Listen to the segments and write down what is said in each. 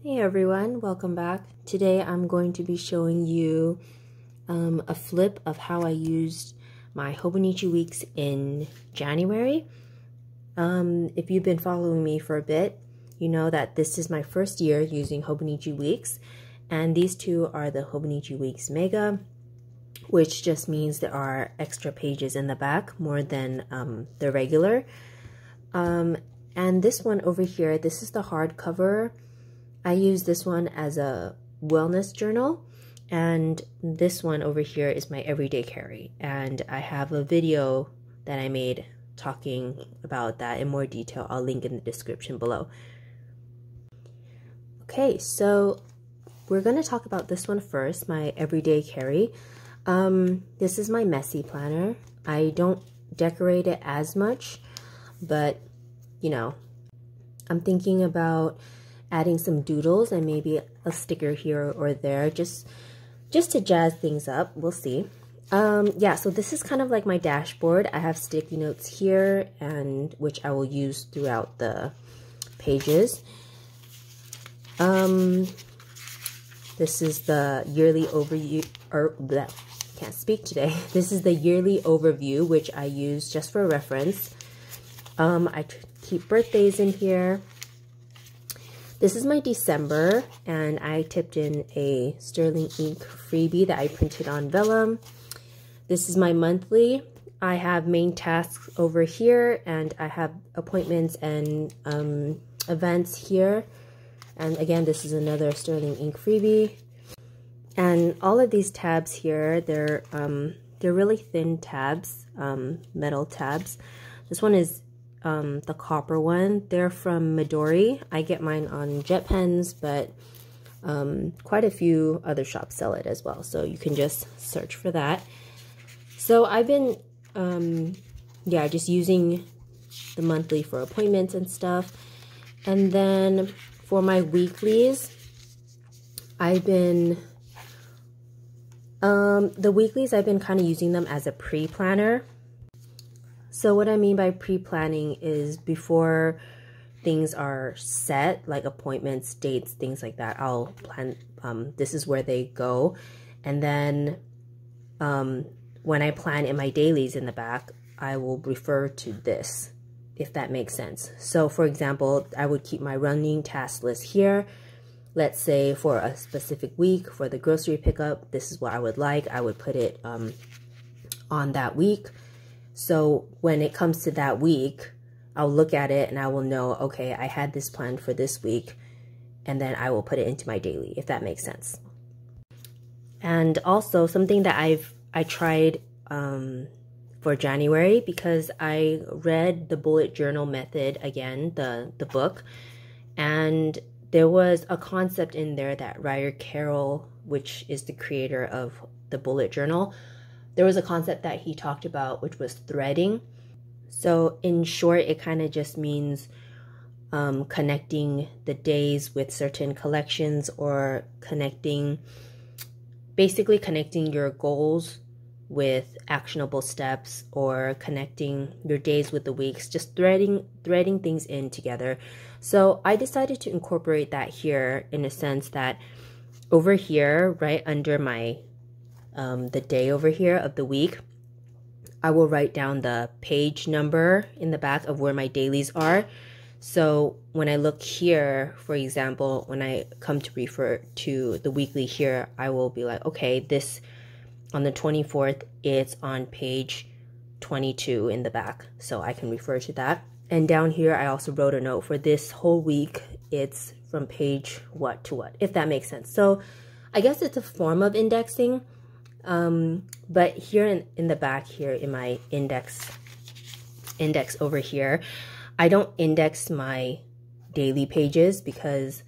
Hey everyone, welcome back. Today I'm going to be showing you a flip of how I used my Hobonichi Weeks in January. If you've been following me for a bit, you know that this is my first year using Hobonichi Weeks, and these two are the Hobonichi Weeks Mega, which just means there are extra pages in the back more than the regular. And this one over here, this is the hardcover. I use this one as a wellness journal, and this one over here is my everyday carry, and I have a video that I made talking about that in more detail. I'll link in the description below. Okay, so we're going to talk about this one first, my everyday carry. This is my messy planner. I don't decorate it as much, but you know, I'm thinking about adding some doodles and maybe a sticker here or there, just to jazz things up. We'll see. Yeah, so this is kind of like my dashboard. I have sticky notes here, and which I will use throughout the pages. This is the yearly overview, or bleh, can't speak today. This is the yearly overview, which I use just for reference. I keep birthdays in here. This is my December, and I tipped in a sterling ink freebie that I printed on vellum. This is my monthly. I have main tasks over here, and I have appointments and events here. And again, this is another sterling ink freebie. And all of these tabs here, they're really thin tabs, metal tabs. This one is the copper one. They're from Midori. I get mine on Jet Pens, but quite a few other shops sell it as well, so you can just search for that. So I've been yeah, just using the monthly for appointments and stuff. And then for my weeklies, I've been kind of using them as a pre-planner. So what I mean by pre-planning is before things are set, like appointments, dates, things like that, I'll plan, this is where they go. And then when I plan in my dailies in the back, I will refer to this, if that makes sense. So for example, I would keep my running task list here. Let's say for a specific week, for the grocery pickup, this is what I would like. I would put it on that week. So when it comes to that week, I'll look at it and I will know, okay, I had this planned for this week, and then I will put it into my daily, if that makes sense. And also something that I tried for January, because I read the bullet journal method again, the book, and there was a concept in there that Ryder Carroll, which is the creator of the bullet journal, there was a concept that he talked about, which was threading. So in short, it kind of just means connecting the days with certain collections, or basically connecting your goals with actionable steps, or connecting your days with the weeks, just threading things in together. So I decided to incorporate that here, in a sense that over here, right under my the day over here of the week, I will write down the page number in the back of where my dailies are. So when I look here, for example, when I come to refer to the weekly here, I will be like, okay, this on the 24th, it's on page 22 in the back, so I can refer to that. And down here, I also wrote a note for this whole week. It's from page what to what, if that makes sense. So I guess it's a form of indexing. But here in the back here in my index over here, I don't index my daily pages, because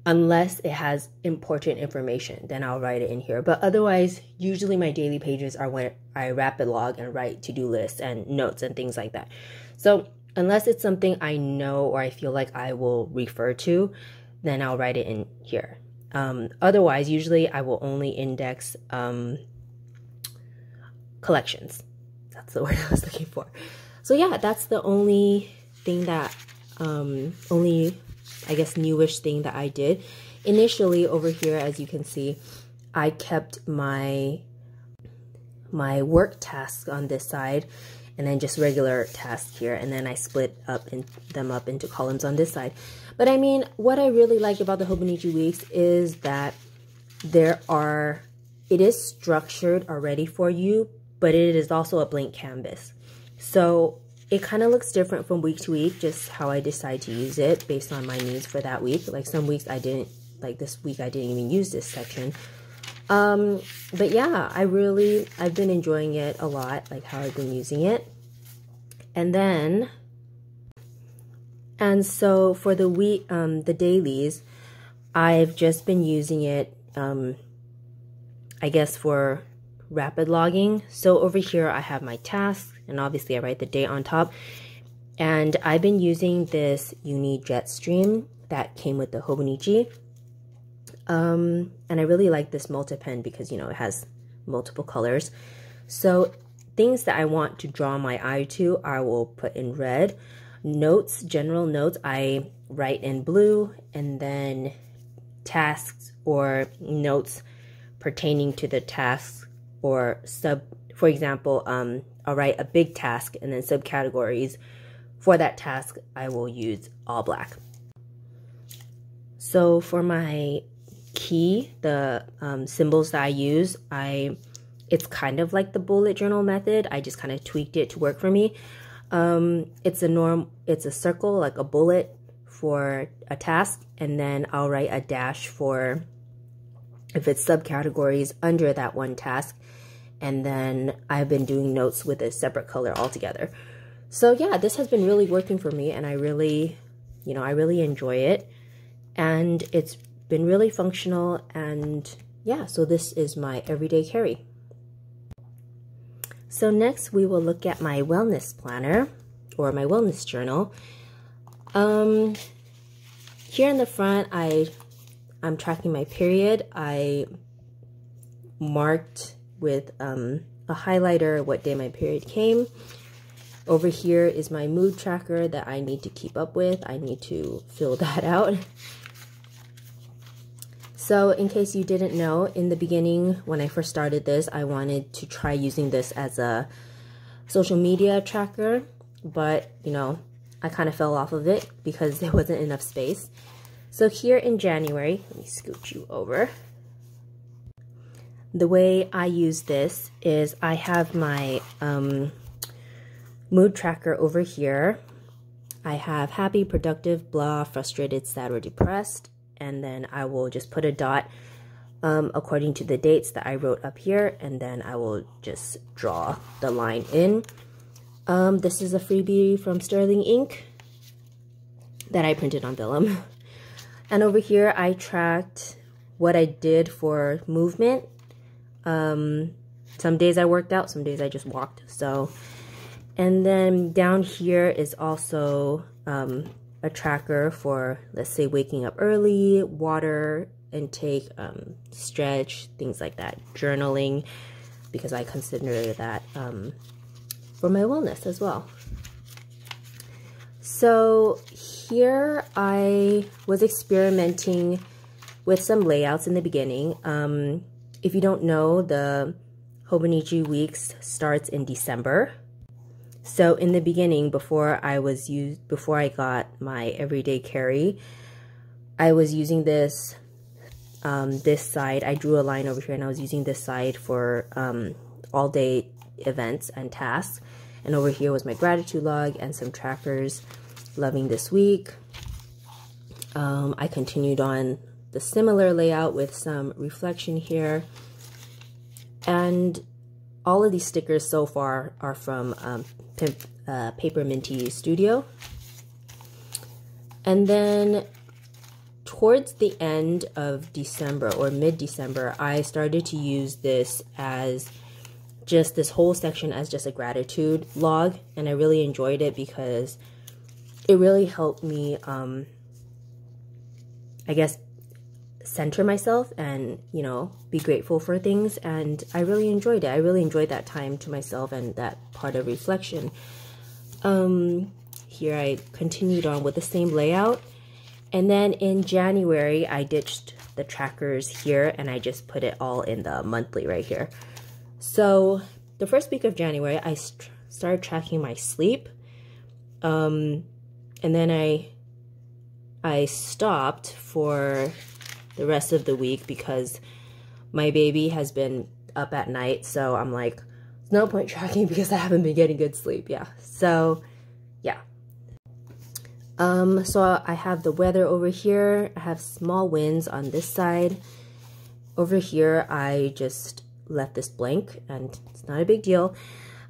unless it has important information, then I'll write it in here. But otherwise, usually my daily pages are when I rapid log and write to-do lists and notes and things like that. So unless it's something I know or I feel like I will refer to, then I'll write it in here. Otherwise, usually I will only index collections. That's the word I was looking for. So yeah, that's the only thing that only I guess, newish thing that I did. Initially over here, as you can see, I kept my work tasks on this side and then just regular tasks here, and then I split them up into columns on this side. But I mean, what I really like about the Hobonichi Weeks is that it is structured already for you, but it is also a blank canvas. So it kind of looks different from week to week, just how I decide to use it based on my needs for that week. Like some weeks I didn't, like this week I didn't even use this section. But yeah, I've been enjoying it a lot, like how I've been using it. And so for the week, the dailies, I've just been using it, I guess for rapid logging. So over here I have my tasks, and obviously I write the date on top. And I've been using this Uni Jetstream that came with the Hobonichi. And I really like this multi-pen because, you know, it has multiple colors. So things that I want to draw my eye to, I will put in red. Notes, general notes, I write in blue. And then tasks or notes pertaining to the tasks or for example, I'll write a big task, and then subcategories for that task, I will use all black. So for my key, the symbols that I use, it's kind of like the bullet journal method. I just kind of tweaked it to work for me. It's a circle, like a bullet for a task, and then I'll write a dash for if it's subcategories under that one task. And then I've been doing notes with a separate color altogether. So yeah, this has been really working for me, and I really enjoy it. And it's been really functional, and yeah, so this is my everyday carry. So next we will look at my wellness planner or my wellness journal. Here in the front, I'm tracking my period. I marked with a highlighter what day my period came. Over here is my mood tracker that I need to keep up with. I need to fill that out. So in case you didn't know, in the beginning when I first started this, I wanted to try using this as a social media tracker, but you know, I kind of fell off of it because there wasn't enough space. So here in January, let me scoot you over. The way I use this is I have my mood tracker over here. I have happy, productive, blah, frustrated, sad, or depressed. And then I will just put a dot according to the dates that I wrote up here, and then I will just draw the line in. This is a freebie from Sterling Ink that I printed on vellum. And over here I tracked what I did for movement. Some days I worked out, some days I just walked. So, and then down here is also a tracker for, let's say, waking up early, water intake, stretch, things like that, journaling, because I consider that for my wellness as well. So here I was experimenting with some layouts in the beginning. If you don't know, the Hobonichi Weeks starts in December. So in the beginning, before I got my everyday carry, I was using this this side. I drew a line over here, and I was using this side for all day events and tasks. And over here was my gratitude log and some trackers. Loving this week. I continued on the similar layout with some reflection here. And all of these stickers so far are from Paper Minty Studio. And then towards the end of December or mid-December, I started to use this as just this whole section as just a gratitude log. And I really enjoyed it because it really helped me, I guess, center myself and, you know, be grateful for things. And I really enjoyed it. I really enjoyed that time to myself and that part of reflection. Here I continued on with the same layout. And then in January, I ditched the trackers here and I just put it all in the monthly right here. So the first week of January, I started tracking my sleep. And then I stopped for the rest of the week because my baby has been up at night. So I'm like, there's no point tracking because I haven't been getting good sleep. Yeah. So yeah. So I have the weather over here. I have small winds on this side. Over here, I just left this blank and it's not a big deal.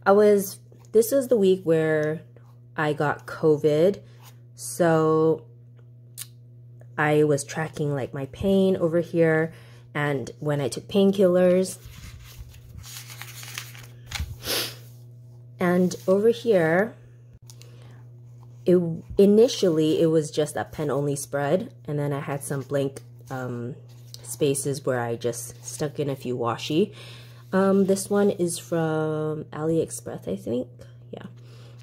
This is the week where I got COVID. So I was tracking like my pain over here and when I took painkillers. And over here, initially it was just a pen only spread, and then I had some blank spaces where I just stuck in a few washi. This one is from AliExpress, I think. Yeah.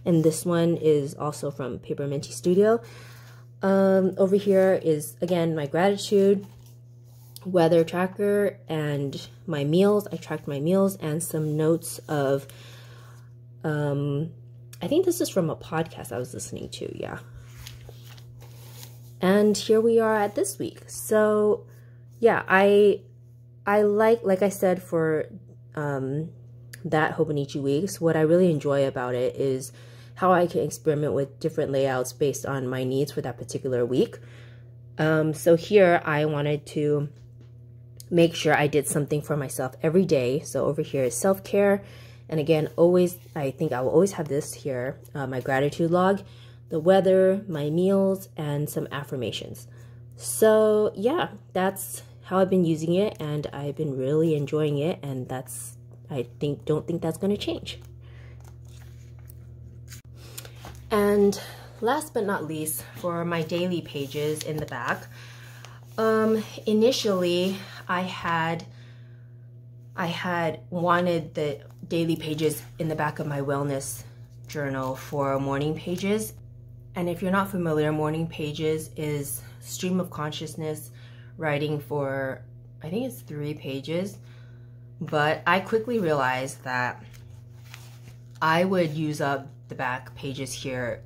And this one is also from Paper Minty Studio. Over here is, again, my gratitude, weather tracker, and my meals. I tracked my meals and some notes of, I think this is from a podcast I was listening to, yeah. And here we are at this week. So, yeah, I like I said, for that Hobonichi Weeks, what I really enjoy about it is how I can experiment with different layouts based on my needs for that particular week. So here I wanted to make sure I did something for myself every day. So over here is self-care. And again, always, I think I will always have this here, my gratitude log, the weather, my meals, and some affirmations. So yeah, that's how I've been using it, and I've been really enjoying it, and don't think that's going to change. And last but not least, for my daily pages in the back, initially I had wanted the daily pages in the back of my wellness journal for morning pages. And if you're not familiar, morning pages is stream of consciousness writing for, I think it's 3 pages. But I quickly realized that I would use up the back pages here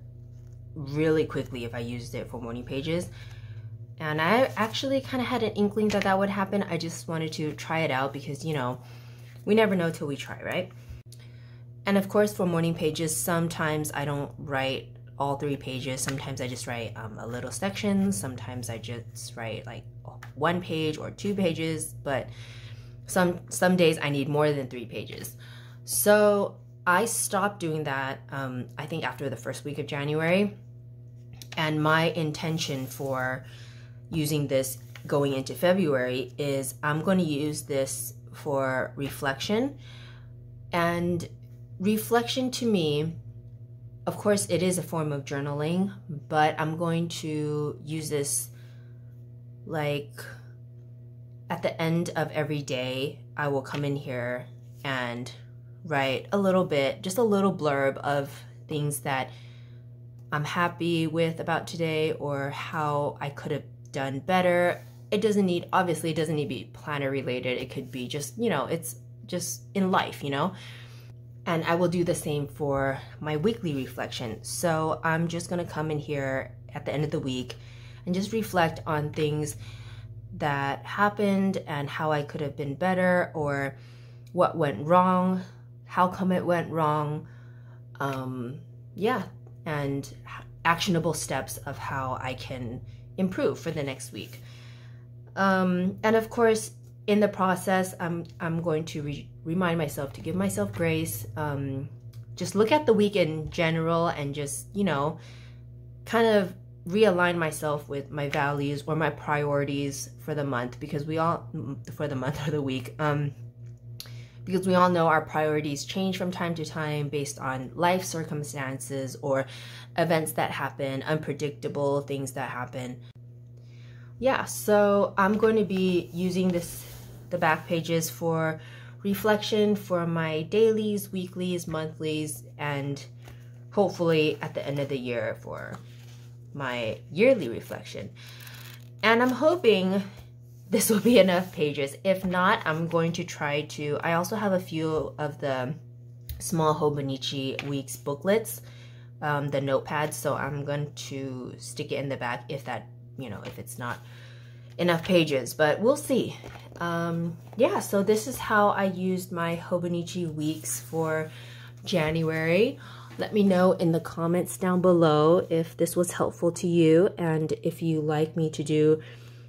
really quickly if I used it for morning pages. And I actually kind of had an inkling that that would happen. I just wanted to try it out because, you know, we never know till we try, right? And of course, for morning pages, sometimes I don't write all 3 pages. Sometimes I just write a little section. Sometimes I just write like 1 page or 2 pages. But some days I need more than 3 pages. So I stopped doing that, I think after the first week of January. And my intention for using this going into February is I'm going to use this for reflection. And reflection to me, of course, it is a form of journaling, but I'm going to use this like at the end of every day. I will come in here and write a little bit, just a little blurb of things that I'm happy with about today or how I could have done better. It doesn't need, obviously it doesn't need to be planner related. It could be just, you know, it's just in life, you know? And I will do the same for my weekly reflection. So I'm just gonna come in here at the end of the week and just reflect on things that happened and how I could have been better or what went wrong, how come it went wrong, yeah, and actionable steps of how I can improve for the next week. And of course, in the process, I'm going to remind myself to give myself grace, just look at the week in general and just, you know, kind of realign myself with my values or my priorities for the month, because we all, for the month or the week, because we all know our priorities change from time to time based on life circumstances or events that happen, unpredictable things that happen. Yeah, so I'm going to be using the back pages for reflection for my dailies, weeklies, monthlies, and hopefully at the end of the year for my yearly reflection. And I'm hoping this will be enough pages. If not, I'm going to try to, I also have a few of the small Hobonichi Weeks booklets, the notepads, so I'm going to stick it in the back if that, you know, if it's not enough pages, but we'll see. Yeah, so this is how I used my Hobonichi Weeks for January. Let me know in the comments down below if this was helpful to you and if you like me to do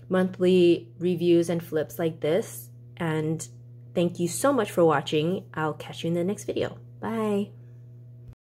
monthly reviews and flips like this. And thank you so much for watching. I'll catch you in the next video. Bye.